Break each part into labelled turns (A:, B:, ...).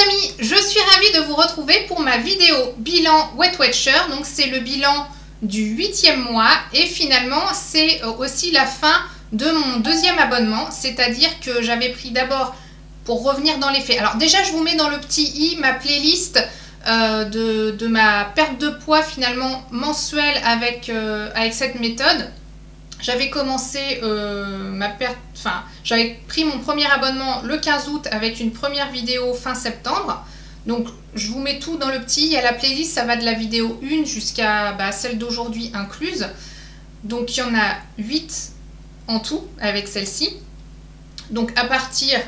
A: amis, je suis ravie de vous retrouver pour ma vidéo bilan Weight Watcher. Donc c'est le bilan du 8e mois et finalement c'est aussi la fin de mon deuxième abonnement. C'est-à-dire que j'avais pris d'abord, pour revenir dans les faits. Alors déjà je vous mets dans le petit i ma playlist de ma perte de poids finalement mensuelle avec cette méthode. J'avais commencé j'avais pris mon premier abonnement le 15 août avec une première vidéo fin septembre. Donc je vous mets tout dans le petit, il y a la playlist, ça va de la vidéo 1 jusqu'à celle d'aujourd'hui incluse. Donc il y en a 8 en tout avec celle-ci. Donc à partir,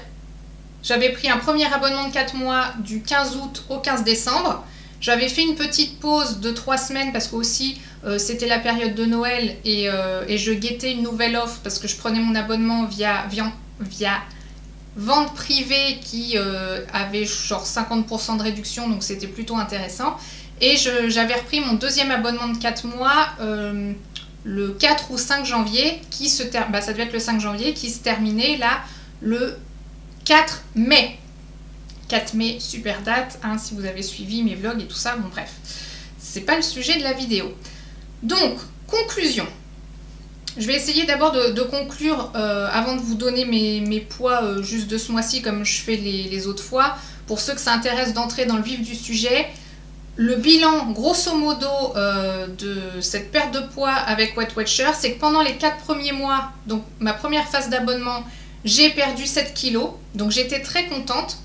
A: j'avais pris un premier abonnement de 4 mois du 15 août au 15 décembre. J'avais fait une petite pause de 3 semaines parce que aussi c'était la période de Noël et je guettais une nouvelle offre parce que je prenais mon abonnement via vente privée qui avait genre 50% de réduction, donc c'était plutôt intéressant. Et j'avais repris mon deuxième abonnement de 4 mois le 4 ou 5 janvier, ça devait être le 5 janvier, qui se terminait là le 4 mai. 4 mai, super date, hein, si vous avez suivi mes vlogs et tout ça, bon bref, c'est pas le sujet de la vidéo. Donc, conclusion. Je vais essayer d'abord de conclure avant de vous donner mes poids juste de ce mois-ci comme je fais les autres fois. Pour ceux que ça intéresse d'entrer dans le vif du sujet, le bilan grosso modo de cette perte de poids avec Weight Watcher, c'est que pendant les 4 premiers mois, donc ma première phase d'abonnement, j'ai perdu 7 kilos, donc j'étais très contente.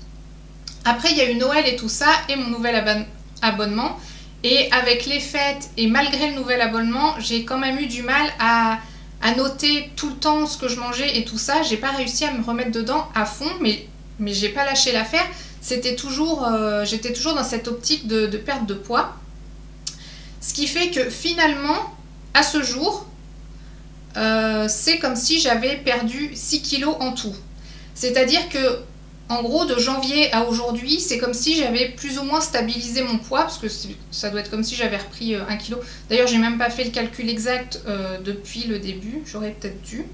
A: Après, il y a eu Noël et tout ça, et mon nouvel abonnement. Et avec les fêtes, et malgré le nouvel abonnement, j'ai quand même eu du mal à noter tout le temps ce que je mangeais et tout ça. J'ai pas réussi à me remettre dedans à fond, mais j'ai pas lâché l'affaire. J'étais toujours dans cette optique de perte de poids. Ce qui fait que finalement, à ce jour, c'est comme si j'avais perdu 6 kilos en tout. C'est-à-dire que en gros, de janvier à aujourd'hui, c'est comme si j'avais plus ou moins stabilisé mon poids, parce que ça doit être comme si j'avais repris 1 kg. D'ailleurs, j'ai même pas fait le calcul exact depuis le début, j'aurais peut-être dû.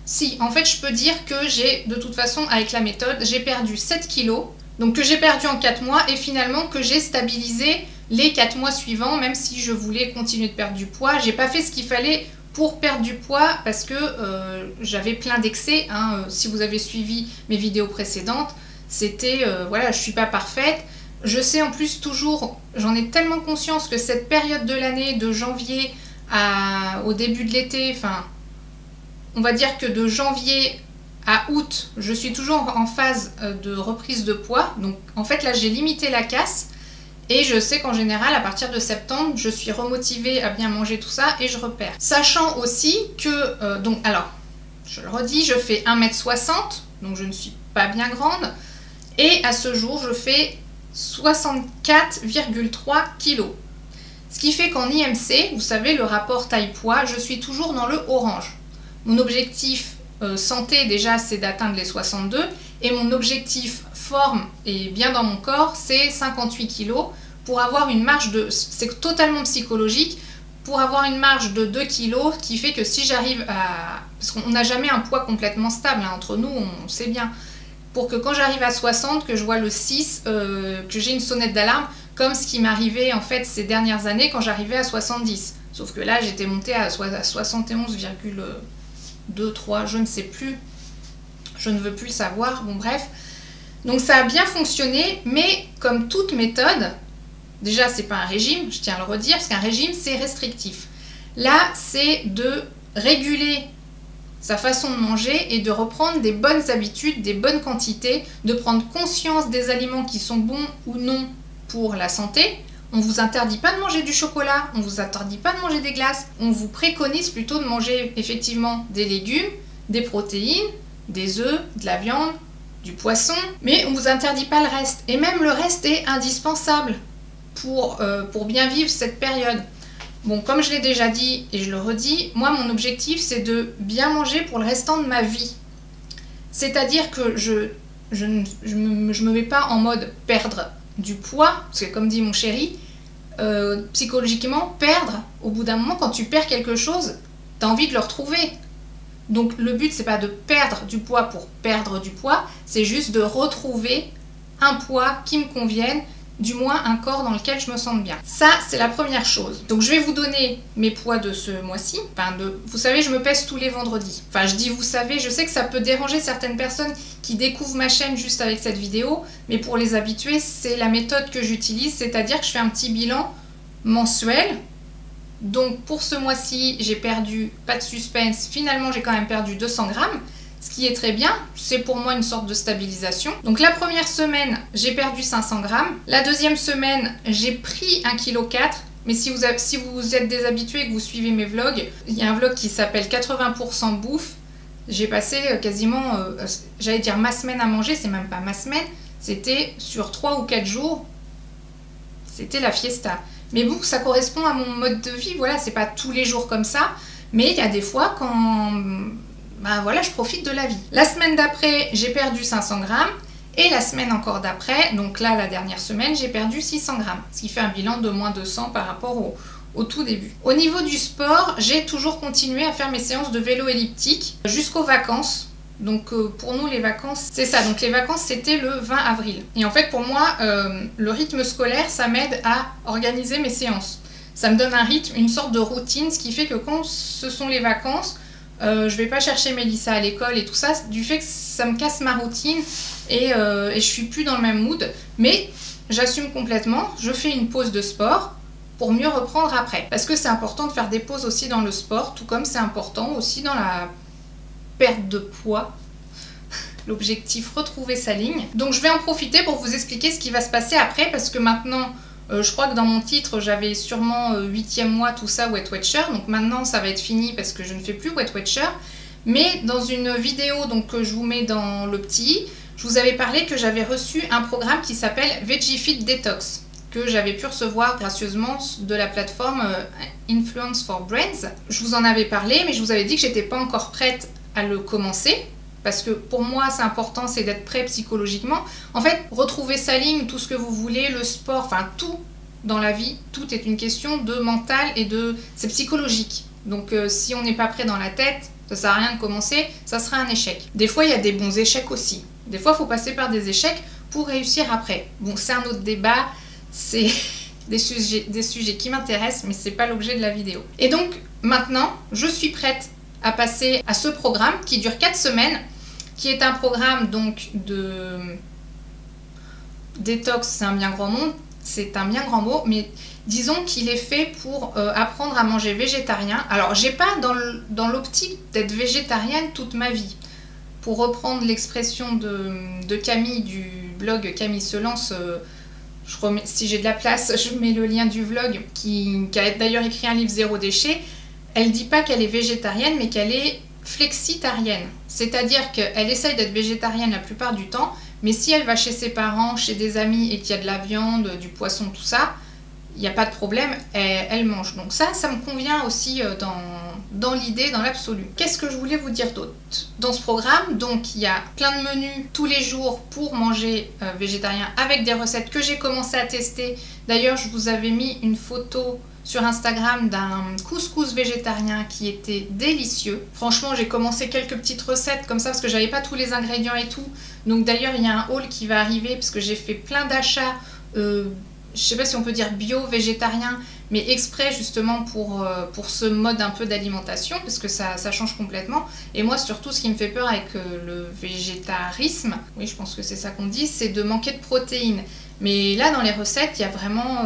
A: Si, en fait, je peux dire que j'ai, de toute façon, avec la méthode, j'ai perdu 7 kg, donc que j'ai perdu en 4 mois, et finalement que j'ai stabilisé les 4 mois suivants, même si je voulais continuer de perdre du poids. J'ai pas fait ce qu'il fallait pour perdre du poids parce que j'avais plein d'excès, hein. Si vous avez suivi mes vidéos précédentes, c'était voilà, je suis pas parfaite. Je sais en plus toujours, j'en ai tellement conscience que cette période de l'année, de janvier au début de l'été, enfin on va dire que de janvier à août, je suis toujours en phase de reprise de poids. Donc en fait là j'ai limité la casse. Et je sais qu'en général, à partir de septembre, je suis remotivée à bien manger tout ça et je repère. Sachant aussi que, alors, je le redis, je fais 1m60, donc je ne suis pas bien grande. Et à ce jour, je fais 64,3 kg. Ce qui fait qu'en IMC, vous savez, le rapport taille-poids, je suis toujours dans le orange. Mon objectif santé, déjà, c'est d'atteindre les 62. Et mon objectif forme et bien dans mon corps, c'est 58 kg pour avoir une marge de... C'est totalement psychologique, pour avoir une marge de 2 kg qui fait que si j'arrive à... Parce qu'on n'a jamais un poids complètement stable, hein, entre nous, on sait bien. Pour que quand j'arrive à 60, que je vois le 6, que j'ai une sonnette d'alarme, comme ce qui m'arrivait en fait ces dernières années quand j'arrivais à 70. Sauf que là, j'étais montée à 71,2, 3, je ne sais plus. Je ne veux plus le savoir, bon bref. Donc ça a bien fonctionné, mais comme toute méthode, déjà c'est pas un régime, je tiens à le redire, parce qu'un régime c'est restrictif. Là c'est de réguler sa façon de manger et de reprendre des bonnes habitudes, des bonnes quantités, de prendre conscience des aliments qui sont bons ou non pour la santé. On ne vous interdit pas de manger du chocolat, on ne vous interdit pas de manger des glaces, on vous préconise plutôt de manger effectivement des légumes, des protéines, des œufs, de la viande, du poisson, mais on ne vous interdit pas le reste. Et même le reste est indispensable pour bien vivre cette période. Bon, comme je l'ai déjà dit et je le redis, moi mon objectif c'est de bien manger pour le restant de ma vie. C'est-à-dire que je me mets pas en mode perdre du poids, parce que comme dit mon chéri, psychologiquement, perdre, au bout d'un moment, quand tu perds quelque chose, tu as envie de le retrouver. Donc le but, c'est pas de perdre du poids pour perdre du poids, c'est juste de retrouver un poids qui me convienne, du moins un corps dans lequel je me sente bien. Ça, c'est la première chose. Donc je vais vous donner mes poids de ce mois-ci. Vous savez, je me pèse tous les vendredis. Enfin, je dis vous savez, je sais que ça peut déranger certaines personnes qui découvrent ma chaîne juste avec cette vidéo, mais pour les habitués, c'est la méthode que j'utilise, c'est-à-dire que je fais un petit bilan mensuel. Donc pour ce mois-ci, j'ai perdu, pas de suspense, finalement j'ai quand même perdu 200 grammes. Ce qui est très bien, c'est pour moi une sorte de stabilisation. Donc la première semaine, j'ai perdu 500 grammes. La deuxième semaine, j'ai pris 1,4 kg. Mais si vous êtes des habitués et que vous suivez mes vlogs, il y a un vlog qui s'appelle 80% bouffe. J'ai passé quasiment, j'allais dire ma semaine à manger, c'est même pas ma semaine. C'était sur 3 ou 4 jours, c'était la fiesta. Mais bon, ça correspond à mon mode de vie, voilà, c'est pas tous les jours comme ça. Mais il y a des fois quand... Ben voilà, je profite de la vie. La semaine d'après, j'ai perdu 500 grammes. Et la semaine encore d'après, donc là, la dernière semaine, j'ai perdu 600 grammes. Ce qui fait un bilan de moins 200 par rapport au tout début. Au niveau du sport, j'ai toujours continué à faire mes séances de vélo elliptique jusqu'aux vacances. Donc pour nous, les vacances, c'est ça. Donc les vacances, c'était le 20 avril. Et en fait, pour moi, le rythme scolaire, ça m'aide à organiser mes séances. Ça me donne un rythme, une sorte de routine, ce qui fait que quand ce sont les vacances... je vais pas chercher Mélissa à l'école et tout ça, du fait que ça me casse ma routine et je suis plus dans le même mood. Mais j'assume complètement, je fais une pause de sport pour mieux reprendre après. Parce que c'est important de faire des pauses aussi dans le sport, tout comme c'est important aussi dans la perte de poids. L'objectif, retrouver sa ligne. Donc je vais en profiter pour vous expliquer ce qui va se passer après, parce que maintenant... je crois que dans mon titre, j'avais sûrement 8e mois, tout ça, Weight Watcher. Donc maintenant, ça va être fini parce que je ne fais plus Weight Watcher. Mais dans une vidéo donc, que je vous mets dans le petit, je vous avais parlé que j'avais reçu un programme qui s'appelle VeggieFit Detox, que j'avais pu recevoir gracieusement de la plateforme Influence for Brands. Je vous en avais parlé, mais je vous avais dit que j'étais pas encore prête à le commencer. Parce que pour moi, c'est important, c'est d'être prêt psychologiquement. En fait, retrouver sa ligne, tout ce que vous voulez, le sport, enfin tout dans la vie, tout est une question de mental et de... c'est psychologique. Donc si on n'est pas prêt dans la tête, ça sert à rien de commencer, ça sera un échec. Des fois, il y a des bons échecs aussi. Des fois, il faut passer par des échecs pour réussir après. Bon, c'est un autre débat, c'est des sujets qui m'intéressent, mais c'est pas l'objet de la vidéo. Et donc, maintenant, je suis prête à passer à ce programme qui dure 4 semaines, qui est un programme donc de détox, c'est un bien grand mot, mais disons qu'il est fait pour apprendre à manger végétarien. Alors j'ai pas dans l'optique d'être végétarienne toute ma vie. Pour reprendre l'expression de Camille du blog Camille se lance, si j'ai de la place, je mets le lien du vlog, qui a d'ailleurs écrit un livre Zéro déchet. Elle dit pas qu'elle est végétarienne, mais qu'elle est flexitarienne. C'est-à-dire qu'elle essaye d'être végétarienne la plupart du temps, mais si elle va chez ses parents, chez des amis et qu'il y a de la viande, du poisson, tout ça, il n'y a pas de problème, elle mange. Donc ça me convient aussi dans l'idée, dans l'absolu. Qu'est-ce que je voulais vous dire d'autre dans ce programme? Donc il y a plein de menus tous les jours pour manger végétarien avec des recettes que j'ai commencé à tester. D'ailleurs, je vous avais mis une photo sur Instagram d'un couscous végétarien qui était délicieux. Franchement, j'ai commencé quelques petites recettes comme ça parce que j'avais pas tous les ingrédients et tout. Donc d'ailleurs, il y a un haul qui va arriver parce que j'ai fait plein d'achats, je sais pas si on peut dire bio, végétarien, mais exprès justement pour ce mode un peu d'alimentation parce que ça change complètement. Et moi, surtout, ce qui me fait peur avec le végétarisme, oui, je pense que c'est ça qu'on dit, c'est de manquer de protéines. Mais là, dans les recettes, il y a vraiment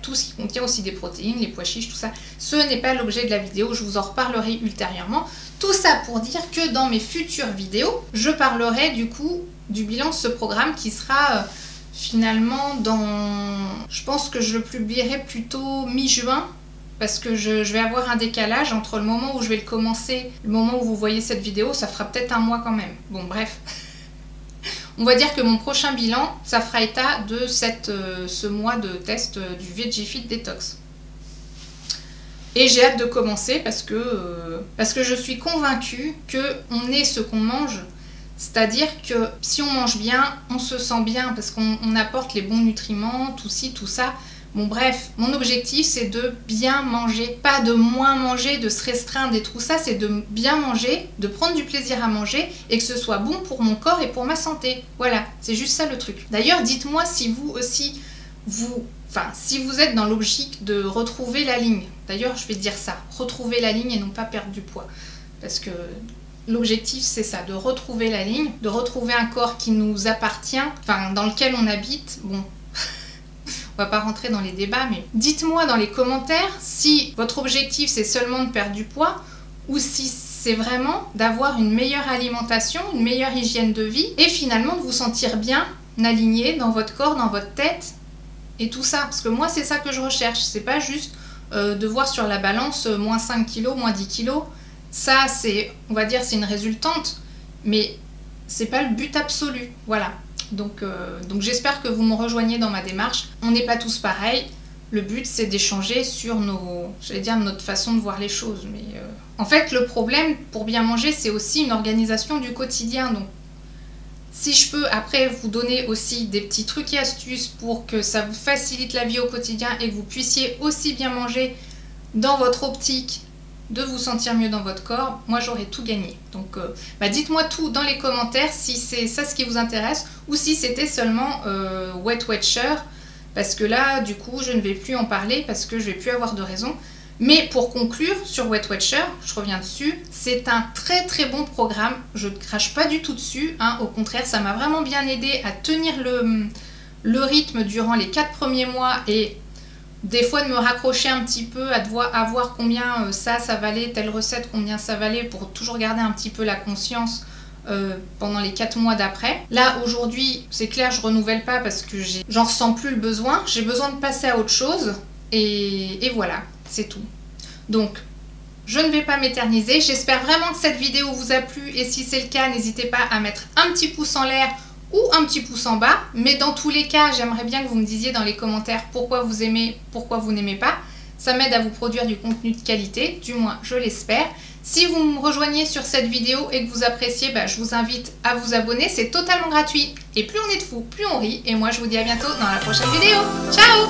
A: tout ce qui contient aussi des protéines, les pois chiches, tout ça. Ce n'est pas l'objet de la vidéo, je vous en reparlerai ultérieurement. Tout ça pour dire que dans mes futures vidéos, je parlerai du coup du bilan de ce programme qui sera finalement je pense que je le publierai plutôt mi-juin, parce que je vais avoir un décalage entre le moment où je vais le commencer et le moment où vous voyez cette vidéo, ça fera peut-être un mois quand même. Bon, bref. On va dire que mon prochain bilan, ça fera état de ce mois de test du VeggieFit Detox. Et j'ai hâte de commencer parce que je suis convaincue qu'on est ce qu'on mange. C'est-à-dire que si on mange bien, on se sent bien parce qu'on apporte les bons nutriments, tout ci, tout ça. Bon bref, mon objectif c'est de bien manger, pas de moins manger, de se restreindre et tout ça, c'est de bien manger, de prendre du plaisir à manger et que ce soit bon pour mon corps et pour ma santé. Voilà, c'est juste ça le truc. D'ailleurs, dites-moi si vous aussi, si vous êtes dans l'objectif de retrouver la ligne. D'ailleurs, je vais dire ça, retrouver la ligne et non pas perdre du poids. Parce que l'objectif c'est ça, de retrouver la ligne, de retrouver un corps qui nous appartient, enfin dans lequel on habite. Bon. On va pas rentrer dans les débats, mais dites-moi dans les commentaires si votre objectif c'est seulement de perdre du poids ou si c'est vraiment d'avoir une meilleure alimentation, une meilleure hygiène de vie et finalement de vous sentir bien aligné dans votre corps, dans votre tête et tout ça. Parce que moi c'est ça que je recherche, c'est pas juste de voir sur la balance moins 5 kg, moins 10 kg. Ça c'est, on va dire, c'est une résultante, mais c'est pas le but absolu, voilà. Donc j'espère que vous me rejoignez dans ma démarche. On n'est pas tous pareils. Le but c'est d'échanger sur notre façon de voir les choses. Mais en fait le problème pour bien manger c'est aussi une organisation du quotidien. Donc si je peux après vous donner aussi des petits trucs et astuces pour que ça vous facilite la vie au quotidien et que vous puissiez aussi bien manger dans votre optique de vous sentir mieux dans votre corps, moi j'aurais tout gagné. Donc dites-moi tout dans les commentaires si c'est ça ce qui vous intéresse ou si c'était seulement Weight Watcher, parce que là du coup je ne vais plus en parler parce que je vais plus avoir de raison. Mais pour conclure sur Weight Watcher, je reviens dessus, c'est un très très bon programme, je ne crache pas du tout dessus, hein. Au contraire ça m'a vraiment bien aidé à tenir le rythme durant les 4 premiers mois et des fois de me raccrocher un petit peu à voir combien ça valait, telle recette, combien ça valait pour toujours garder un petit peu la conscience pendant les 4 mois d'après. Là aujourd'hui c'est clair, je renouvelle pas parce que j'en ressens plus le besoin, j'ai besoin de passer à autre chose et voilà, c'est tout. Donc je ne vais pas m'éterniser, j'espère vraiment que cette vidéo vous a plu et si c'est le cas n'hésitez pas à mettre un petit pouce en l'air ou un petit pouce en bas, mais dans tous les cas j'aimerais bien que vous me disiez dans les commentaires pourquoi vous aimez, pourquoi vous n'aimez pas. Ça m'aide à vous produire du contenu de qualité, du moins je l'espère. Si vous me rejoignez sur cette vidéo et que vous appréciez, je vous invite à vous abonner, c'est totalement gratuit. Et plus on est de fous, plus on rit, et moi je vous dis à bientôt dans la prochaine vidéo. Ciao!